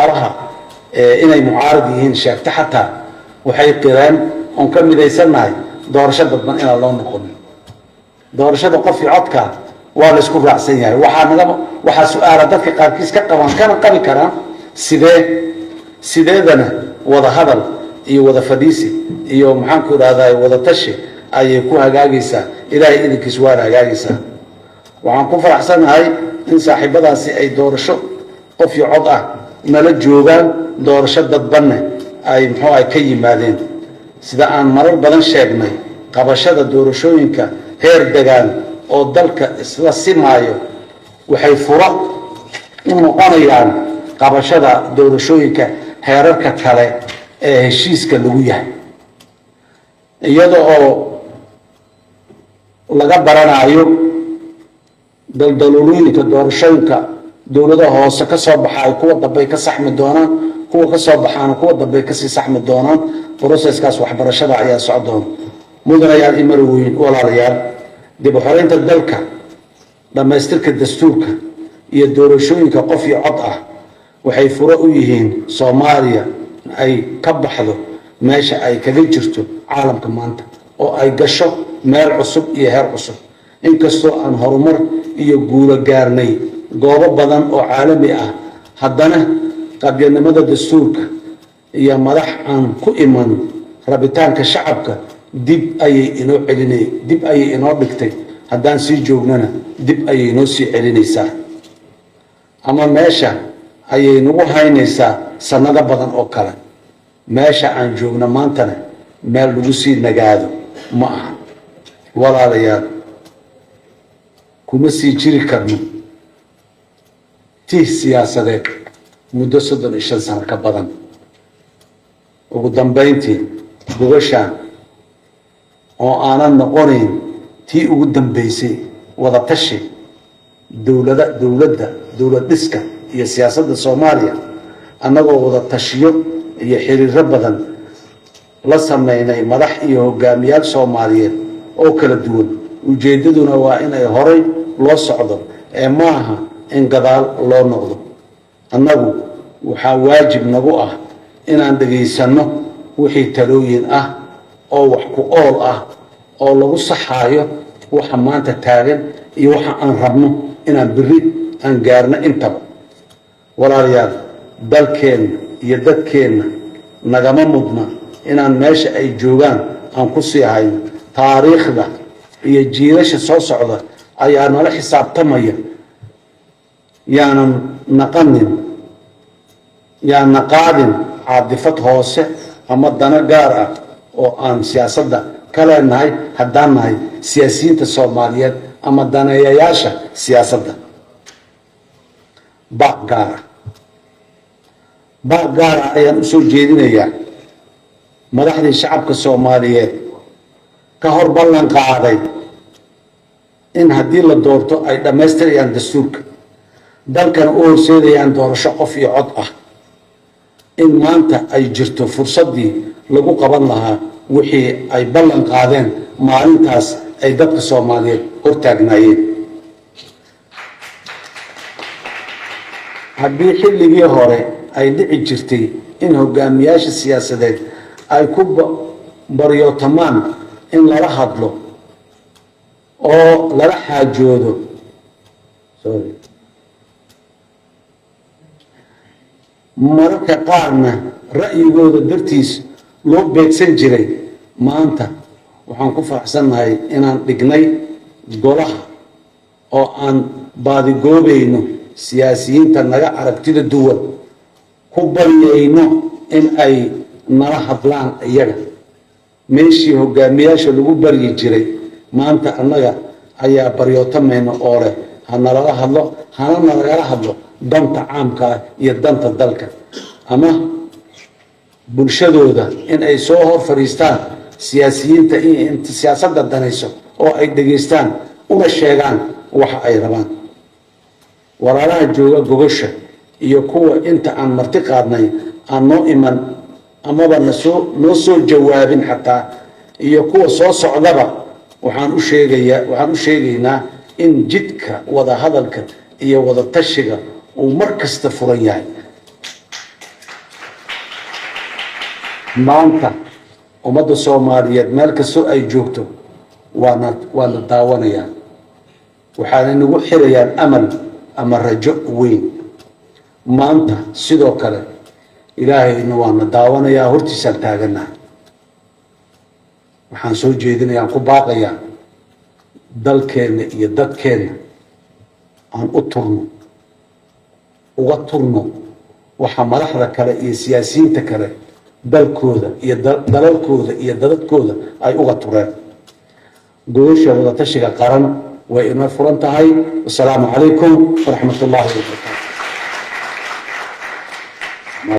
waxyaabaha inay mucaarad yihiin sheegta xataa waxay qireen oon ka midaysannahay doorasho dadban inaan loo noqonin doorashada qof iyo codka waa la isku raacsan yahay waxaa su-aala dadka qaarkiis ka qaban kana qabi karaan sideedana wada hadal iyo wada fadhiisi iyo maxaanku idhahdaa wada tashi ayay ku hagaagaysaa ilaahay idinkiis waana hagaagaysaa waxaan ku faraxsanahay in saaxiibadaasi ay doorasho qof iyo cod ah nala joogaan doorasho dadbanne ay muxuu ay ka yimaadeen sida aan marar badan sheegnay qabashada doorashooyinka heer degaan oo dalka isla simaayo waxay furo u noqonayaan qabashada doorashooyinka heerarka kale ee heshiiska lagu yahay iyada oo laga baranayo daldalooyinka doorashooyinka dowladaha hoose ka soo baxay kuwa dambe ka saxmi doonaan kuwa ka soo baxaan kuwa dambe ka sii saxmi doonaan processkaas waxbarashada ayaa socdoon mudanayaal imarweyn walaalayaal dib u xoreynta dalka dhamaystirka dastuurka iyo doorashooyinka qof iyo cod ah waxay furo u yihiin Soomaaliya ay ka baxdo meesha ay kaga jirto caalamka maanta oo ay gasho meel cusub iyo heer cusub inkastoo aan horumar iyo guulo gaarnay goobo badan oo caalami ah haddana qabyannimada dastuurka iyo madax aan ku iman rabitaanka shacabka dib ayay inoo dhigtay haddaan sii joognana dib ayay inoo sii celinaysaa ama meesha ayay nagu haynaysaa sanado badan oo kale meesha aan joogno maantana meel lagu sii nagaado ma aha walaalayaal kuma sii jiri karno tii siyaasadeed muddo 35 sano ka badan ugu dambeyntii gobashaan oo aanan noqonayn tii ugu dambeysay wada tashi dowlad dhiska iyo siyaasadda Soomaaliya annagoo wada tashiyo iyo xiriiro badan la sameynay madax iyo hogaamiyaal Soomaaliyeed oo kala duwan ujeedaduna waa in ay horay loo socdo ee maaha in gadaal loo noqdo annagu waxaa waajib nagu ah inaan dhageysano wixii talooyin ah oo wax ku ool ah oo lagu saxaayo waxa maanta taagan iyo waxa aan rabno inaan biri aan gaarno intaba walaalayaal dalkeenna iyo dadkeenna nagama mudna inaan meesha ay joogaan aan ku sii hayno taariikhda iyo jiilasha soo socda ayaa nala xisaabtamaya yaanan qaadin caadifad hoose ama dana gaar ah oo aan siyaasadda ka leenahay haddaan nahay siyaasiyiinta Soomaaliyeed ama daneeyayaasha siyaasadda baaq gaar ah ayaan usoo jeedinayaa madaxdii shacabka Soomaaliyeed ka hor ballan qaaday in haddii la doorto ay dhammaystirayaan dastuurka dalkan u horseedayaan doorasho qof iyo cod ah in maanta ay jirto fursaddii lagu qaban lahaa wixii ay ballan qaadeen maalintaas ay dadka Soomaaliyeed hortaagnaayeen haddii xilligii hore ay dhici jirtay in hogaamiyaasha siyaasadeed ay ku baryootamaan in lala hadlo oo lala xaajoodo mararka qaarna ra'yigooda dartiis loo beegsan jiray maanta waxaan ku faraxsanahay inaan dhignay golaha oo aan baadigoobayno siyaasiyiinta naga aragtida duwan ku baryayno in ay nala hadlaan iyaga meeshii hogaamiyaasha lagu baryi jiray maanta annaga ayaa baryootamayno oo leh hanalala hadlo hana nalagala hadlo danta caamka iyo danta dalka ama bulshadooda in ay soo hor fadhiistaan siyaasiyiinta inta siyaasadda danayso oo ay dhageystaan una sheegaan waxa ay rabaan walaalaha jooga gogosha iyo kuwa inta aan marti qaadnay aan noo iman amaba noo soo jawaabin xataa iyo kuwa soo socdaba waxaan u sheegaynaa in jidka wada hadalka iyo wada tashiga uu mar kasta furan yahay maanta ummadda Soomaaliyeed meel kastoo ay joogto waana daawanayaan waxaana nagu xirayaan amal ama rajo weyn maanta sidoo kale ilaahayna waana daawanayaa hortiisaan taaganahay waxaan soo jeedinayaa ku baaqayaa dalkeena iyo dadkeena aan u turno uga turno waxa madaxda kale iyo siyaasiyiinta kale dalkooda iyo dalalkooda iyo dadadkooda ay uga tureen gobosha wada tashiga qaran way ina furan tahay. Assalaamu calaykum waraxmatullaahi wabarakaatuh.